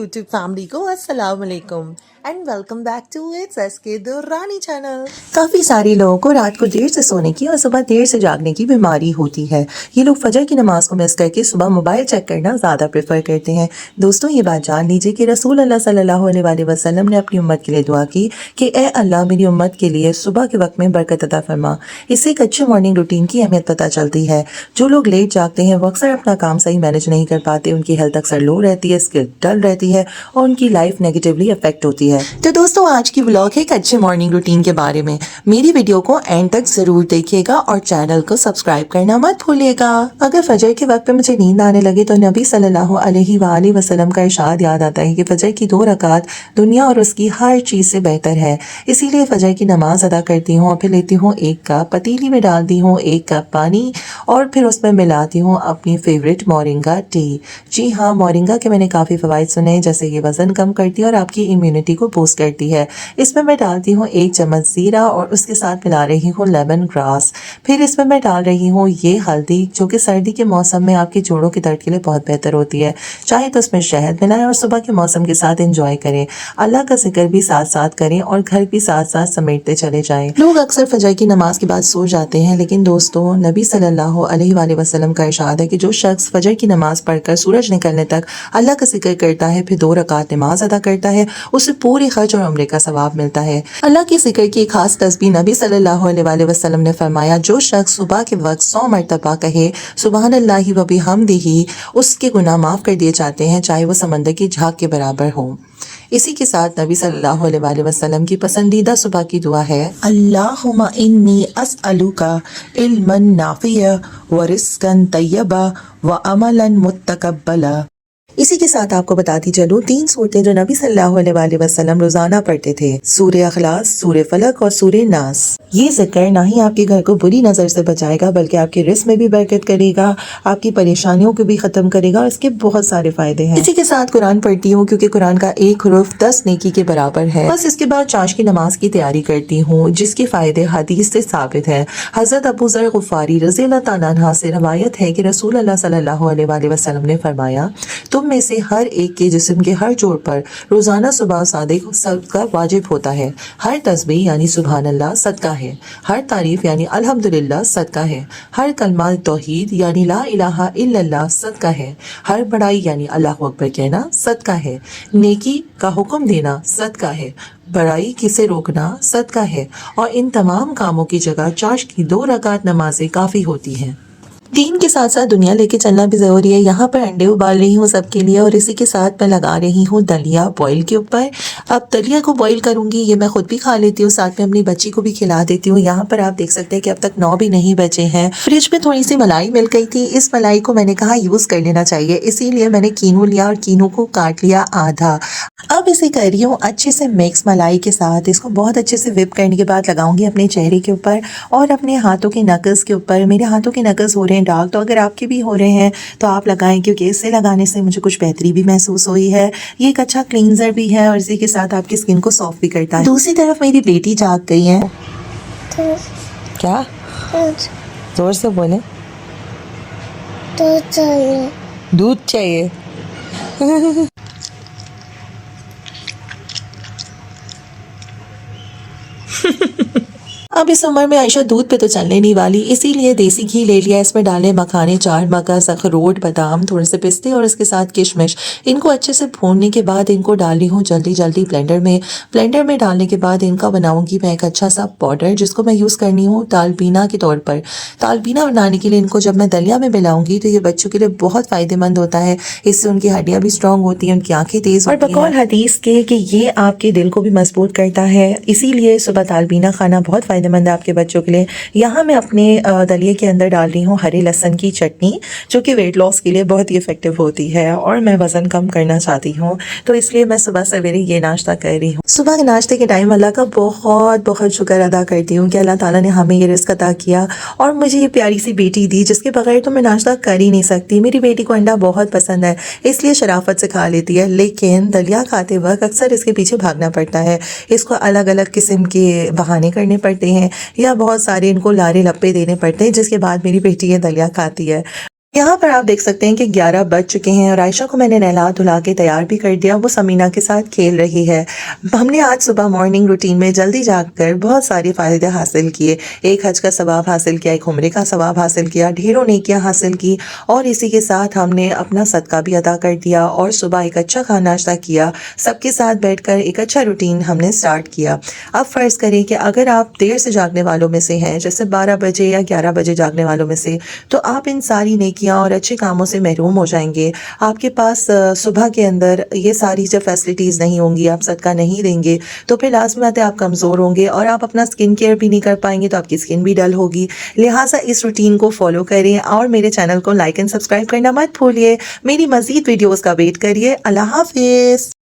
YouTube family को अस्सलाम वालेकुम and welcome back to it's SK Durrani channel. काफ़ी सारे लोगों को रात को देर से सोने की और सुबह देर से जागने की बीमारी होती है। ये लोग फजर की नमाज को मिस करके सुबह मोबाइल चेक करना ज़्यादा प्रेफर करते हैं। दोस्तों, ये बात जान लीजिए कि रसूल अल्लाह सल्लल्लाहु अलैहि वसल्लम ने अपनी उम्मत के लिए दुआ की कि ए अल्लाह, मेरी उम्मत के लिए सुबह के वक्त में बरकत अता फरमा। इससे एक अच्छे मॉर्निंग रूटीन की अहमियत पता चलती है। जो लोग लेट जागते हैं वो अक्सर अपना काम सही मैनेज नहीं कर पाते, उनकी हेल्थ अक्सर लो रहती है, स्किल डल रहती है और उनकी लाइफ नेगेटिवली अफेक्ट होती है। तो दोस्तों, आज की व्लॉग है एक अच्छे मॉर्निंग रूटीन के बारे में। मेरी वीडियो को एंड तक जरूर देखिएगा और चैनल को सब्सक्राइब करना मत भूलिएगा। अगर फजर के वक्त पे मुझे नींद आने लगे तो नबी सल्लल्लाहु अलैहि वसल्लम का इरशाद याद आता है कि फजर की 2 रकात दुनिया और उसकी हर चीज़ से बेहतर है। इसीलिए फजर की नमाज अदा करती हूँ और फिर लेती हूँ 1 कप, पतीली में डालती हूँ 1 कप पानी और फिर उसमें मिलाती हूँ अपनी फेवरेट मोरिंगा टी। जी हाँ, मोरिंगा के मैंने काफ़ी फ़वाइद सुने हैं, जैसे ये वज़न कम करती है और आपकी इम्यूनिटी को बूस्ट करती है। इसमें मैं डालती हूँ 1 चम्मच ज़ीरा और उसके साथ मिला रही हूँ लेमन ग्रास। फिर इसमें मैं डाल रही हूँ ये हल्दी, जो कि सर्दी के मौसम में आपके जोड़ों के दर्द के लिए बहुत बेहतर होती है। चाहे तो उसमें शहद मिलाएं और सुबह के मौसम के साथ एंजॉय करें। अल्लाह का जिक्र भी साथ साथ करें और घर भी साथ साथ समेटते चले जाएं। लोग अक्सर फजर की नमाज के बाद सो जाते हैं, लेकिन दोस्तों, नबी सल्लल्लाहु अलैहि वसल्लम का इरशाद है कि जो शख्स फजर की नमाज पढ़कर सूरज निकलने तक अल्लाह का जिक्र करता है, फिर 2 रकात नमाज अदा करता है, उसे पूरे हज और उम्रे का सवाब मिलता है। अल्लाह के जिक्र की एक खास तस्बीह नबी सल्लल्लाहु अलैहि वसल्लम ने फरमाया, जो शख्स सुबह के वक्त 100 मरतबा कहे सुबहान अल्लाहि व बिहम्दिही, उसके गुनाह माफ कर दिए जाते हैं, चाहे वो समंदर की झाग के बराबर हो। इसी के साथ नबी सल्लल्लाहु अलैहि वसल्लम की पसंदीदा सुबह की दुआ है, अल्लाहुम्मा इन्नी अस्अलुका इल्मन नाफिया व रिज़्क़न तय्यबा व अमलन मुतक़ब्बला। इसी के साथ आपको बताती चलूं 3 सूरतें जो नबी सल्लल्लाहु अलैहि वसल्लम रोजाना पढ़ते थे, सूरे अखलास, सूरे फलक और सूरे नास। ये जिक्र ना ही आपके घर को बुरी नज़र से बचाएगा, बल्कि आपके रिस्क में भी बरकत करेगा, आपकी परेशानियों को भी ख़त्म करेगा और इसके बहुत सारे फ़ायदे हैं। इसी के साथ कुरान पढ़ती हूँ, क्योंकि कुरान का एक हुरूफ 10 नेकी के बराबर है। बस इसके बाद चाश की नमाज की तैयारी करती हूँ, जिसके फ़ायदे हदीस से साबित है। हज़रत अबू ज़र ग़फ़ारी रज़ियल्लाहु तआला अन्हु से रवायत है कि रसूल अल्लाह सल्लल्लाहु अलैहि वसल्लम ने फरमाया, तुम में से हर एक के जिस्म के हर जोड़ पर रोजाना सुबह सादिक सदका वाजिब होता है। हर तस्बीह यानी सुभान अल्लाह सदका है, हर तारीफ यानी अल्हम्दुलिल्लाह सदका है, हर कलमा तौहीद यानी ला इलाहा इल्लल्लाह सदका है, हर बड़ाई यानी अल्लाहु अकबर कहना सदका है, नेकी का हुक्म देना सदका है, बड़ाई किसे रोकना सदका है, और इन तमाम कामों की जगह चाश की 2 रकात नमाजें काफ़ी होती हैं। दीन के साथ साथ दुनिया लेके चलना भी ज़रूरी है। यहाँ पर अंडे उबाल रही हूँ सबके लिए और इसी के साथ मैं लगा रही हूँ दलिया बॉईल के ऊपर। अब दलिया को बॉईल करूँगी, ये मैं खुद भी खा लेती हूँ, साथ में अपनी बच्ची को भी खिला देती हूँ। यहाँ पर आप देख सकते हैं कि अब तक 9 भी नहीं बचे हैं। फ्रिज में थोड़ी सी मलाई मिल गई थी, इस मलाई को मैंने कहा यूज़ कर लेना चाहिए, इसीलिए मैंने कीनू लिया और कीनू को काट लिया आधा। अब इसे कर रही हूँ अच्छे से मिक्स मलाई के साथ। इसको बहुत अच्छे से विप करने के बाद लगाऊंगी अपने चेहरे के ऊपर और अपने हाथों के नकल्स के ऊपर। मेरे हाथों के नकल्स हो रहे हैं डार्क, तो अगर आपके भी हो रहे हैं तो आप लगाएं, क्योंकि इससे लगाने से मुझे कुछ बेहतरी भी महसूस हुई है। ये एक अच्छा क्लींजर भी है और इसी के साथ आपकी स्किन को सॉफ्ट भी करता है। दूसरी तरफ मेरी बेटी जाग गई है। क्या जोर से बोले? दूध चाहिए। दूध चाहिए। अब इस उम्र में आयशा दूध पे तो चलने नहीं वाली, इसीलिए देसी घी ले लिया। इसमें डाले मखाने, 4 मगज, अखरोट, बादाम, थोड़े से पिस्ते और इसके साथ किशमिश। इनको अच्छे से भूनने के बाद इनको डाली हूँ जल्दी ब्लेंडर में। ब्लेंडर में डालने के बाद इनका बनाऊंगी मैं एक अच्छा सा पाउडर, जिसको मैं यूज़ करनी हूँ तालबीना के तौर पर। तालबीना बनाने के लिए इनको जब मैं दलिया में मिलाऊंगी तो ये बच्चों के लिए बहुत फ़ायदेमंद होता है। इससे उनकी हड्डियाँ भी स्ट्रॉन्ग होती हैं, उनकी आँखें तेज़ होती हैं। और बकौल हदीस के कि ये आपके दिल को भी मजबूत करता है, इसीलिए सुबह तालबीना खाना बहुत फ़ायदेमंद है आपके बच्चों के लिए। यहाँ मैं अपने दलिए के अंदर डाल रही हूँ हरे लहसुन की चटनी, जो कि वेट लॉस के लिए बहुत ही इफेक्टिव होती है और मैं वज़न कम करना चाहती हूँ, तो इसलिए मैं सुबह सवेरे ये नाश्ता कर रही हूँ। सुबह के नाश्ते के टाइम अल्लाह का बहुत बहुत शुक्र अदा करती हूँ कि अल्लाह ताला ने हमें ये रिज़्क़ अता किया और मुझे ये प्यारी सी बेटी दी, जिसके बगैर तो मैं नाश्ता कर ही नहीं सकती। मेरी बेटी को अंडा बहुत पसंद है, इसलिए शराफत से खा लेती है, लेकिन दलिया खाते वक्त अक्सर इसके पीछे भागना पड़ता है। इसको अलग अलग किस्म के बहाने करने पड़ते हैं या बहुत सारे इनको लारे लप्पे देने पड़ते हैं, जिसके बाद मेरी बेटी ये दलिया खाती है। यहाँ पर आप देख सकते हैं कि 11 बज चुके हैं और आयशा को मैंने नहला धुला के तैयार भी कर दिया। वो समीना के साथ खेल रही है। हमने आज सुबह मॉर्निंग रूटीन में जल्दी जागकर बहुत सारे फ़ायदे हासिल किए। एक हज का सवाब हासिल किया, एक उम्रे का सवाब हासिल किया, ढेरों नेकियां हासिल की और इसी के साथ हमने अपना सदका भी अदा कर दिया और सुबह एक अच्छा खाना नाश्ता किया। सबके साथ बैठकर एक अच्छा रूटीन हमने स्टार्ट किया। अब फ़र्ज़ करें कि अगर आप देर से जागने वालों में से हैं, जैसे 12 बजे या 11 बजे जागने वालों में से, तो आप इन सारी नेकियां और अच्छे कामों से महरूम हो जाएंगे। आपके पास सुबह के अंदर ये सारी जब फैसिलिटीज़ नहीं होंगी, आप सदका नहीं देंगे, तो फिर लास्ट में आते आप कमज़ोर होंगे और आप अपना स्किन केयर भी नहीं कर पाएंगे, तो आपकी स्किन भी डल होगी। लिहाजा इस रूटीन को फॉलो करें और मेरे चैनल को लाइक एंड सब्सक्राइब करना मत भूलिए। मेरी मज़ीद वीडियोज़ का वेट करिए। अल्लाह हाफिज़।